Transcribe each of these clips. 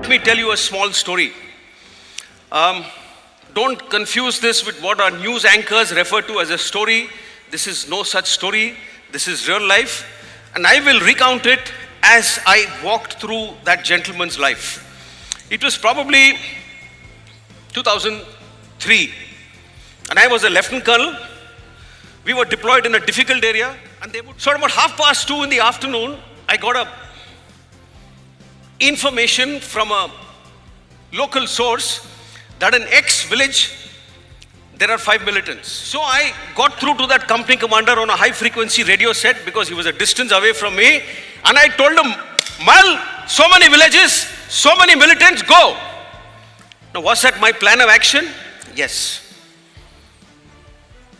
let me tell you a small story. Don't confuse this with what our news anchors refer to as a story. This is no such story. This is real life. And I will recount it as I walked through that gentleman's life. It was probably 2003. And I was a lieutenant colonel. We were deployed in a difficult area. And so at about 2:30 in the afternoon, I got a information from a local source that in X village, there are 5 militants. So I got through to that company commander on a high frequency radio set because he was a distance away from me. And I told him, Mal, so many villages, so many militants, go. Now was that my plan of action? Yes.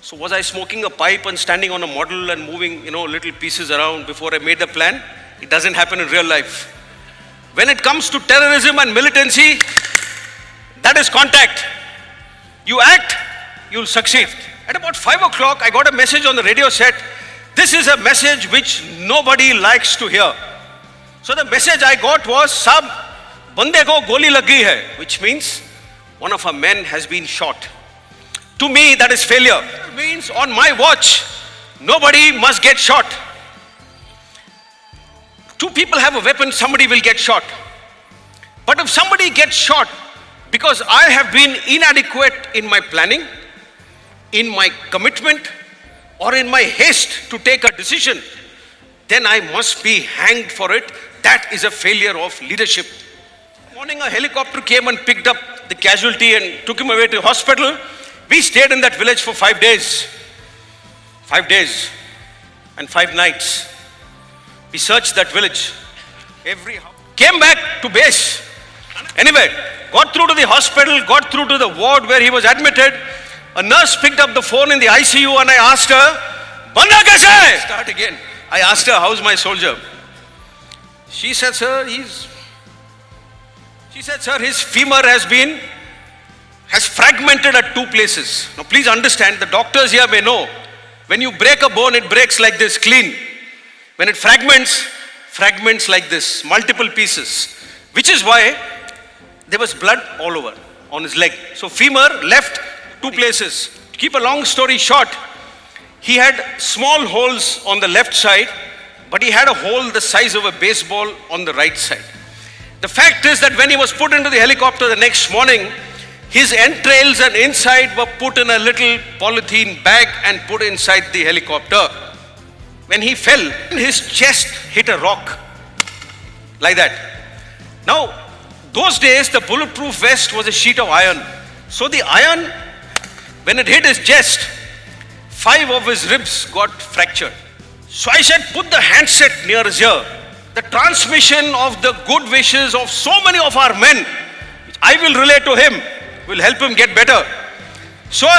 So was I smoking a pipe and standing on a model and moving, little pieces around before I made the plan? It doesn't happen in real life. When it comes to terrorism and militancy, that is contact. You act, you'll succeed. At about 5 o'clock, I got a message on the radio set. This is a message which nobody likes to hear. So the message I got was, Sab, bande ko goli lag gayi hai, which means one of our men has been shot. To me, that is failure. It means on my watch, nobody must get shot. 2 people have a weapon, somebody will get shot. But if somebody gets shot because I have been inadequate in my planning, in my commitment, or in my haste to take a decision, then I must be hanged for it. That is a failure of leadership. Morning, a helicopter came and picked up the casualty and took him away to hospital. We stayed in that village for 5 days. 5 days and 5 nights. We searched that village. Came back to base. Anyway, got through to the hospital, got through to the ward where he was admitted. A nurse picked up the phone in the ICU and I asked her, Banda kaise hai? Start again. I asked her, how's my soldier? She said, sir, his femur has fragmented at 2 places. Now please understand, the doctors here may know, when you break a bone, it breaks like this, clean. When it fragments like this, multiple pieces, which is why there was blood all over on his leg. So femur left 2 places. To keep a long story short, he had small holes on the left side, but he had a hole the size of a baseball on the right side. The fact is that when he was put into the helicopter the next morning, his entrails and inside were put in a little polythene bag and put inside the helicopter. When he fell, his chest hit a rock, like that. Now, those days, the bulletproof vest was a sheet of iron. So the iron, when it hit his chest, 5 of his ribs got fractured. So I said, put the handset near his ear. The transmission of the good wishes of so many of our men, which I will relay to him, will help him get better. So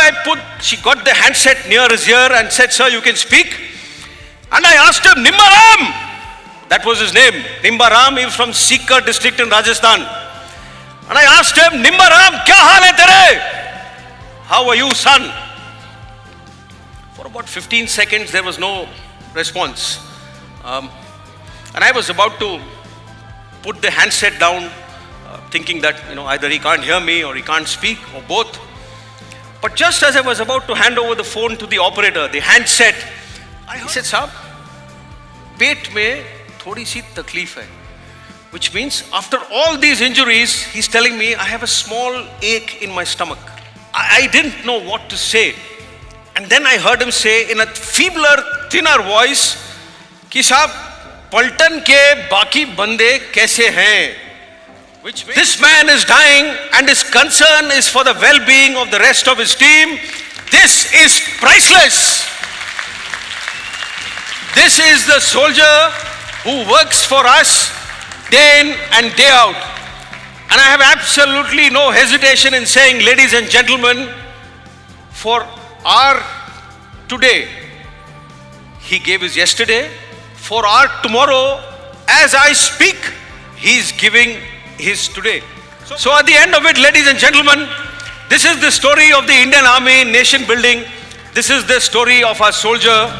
she got the handset near his ear and said, sir, you can speak. And I asked him, Nimbaram, that was his name, Nimbaram, he was from Sikar district in Rajasthan. And I asked him, Nimbaram, kya haal hai tere? How are you, son? For about 15 seconds, there was no response. And I was about to put the handset down, thinking that, either he can't hear me or he can't speak or both. But just as I was about to hand over the phone to the operator, the handset, he said, Saab, पेट में थोड़ी सी तकलीफ है, which means after all these injuries, he's telling me I have a small ache in my stomach. I didn't know what to say. And then I heard him say in a feebler, thinner voice, कि साहब पलटन के बाकी बंदे कैसे हैं? Which means this man is dying and his concern is for the well-being of the rest of his team. This is priceless. This is the soldier who works for us day in and day out. And I have absolutely no hesitation in saying, ladies and gentlemen, for our today, he gave his yesterday. For our tomorrow, as I speak, he is giving his today. So at the end of it, ladies and gentlemen, this is the story of the Indian Army nation building. This is the story of our soldier.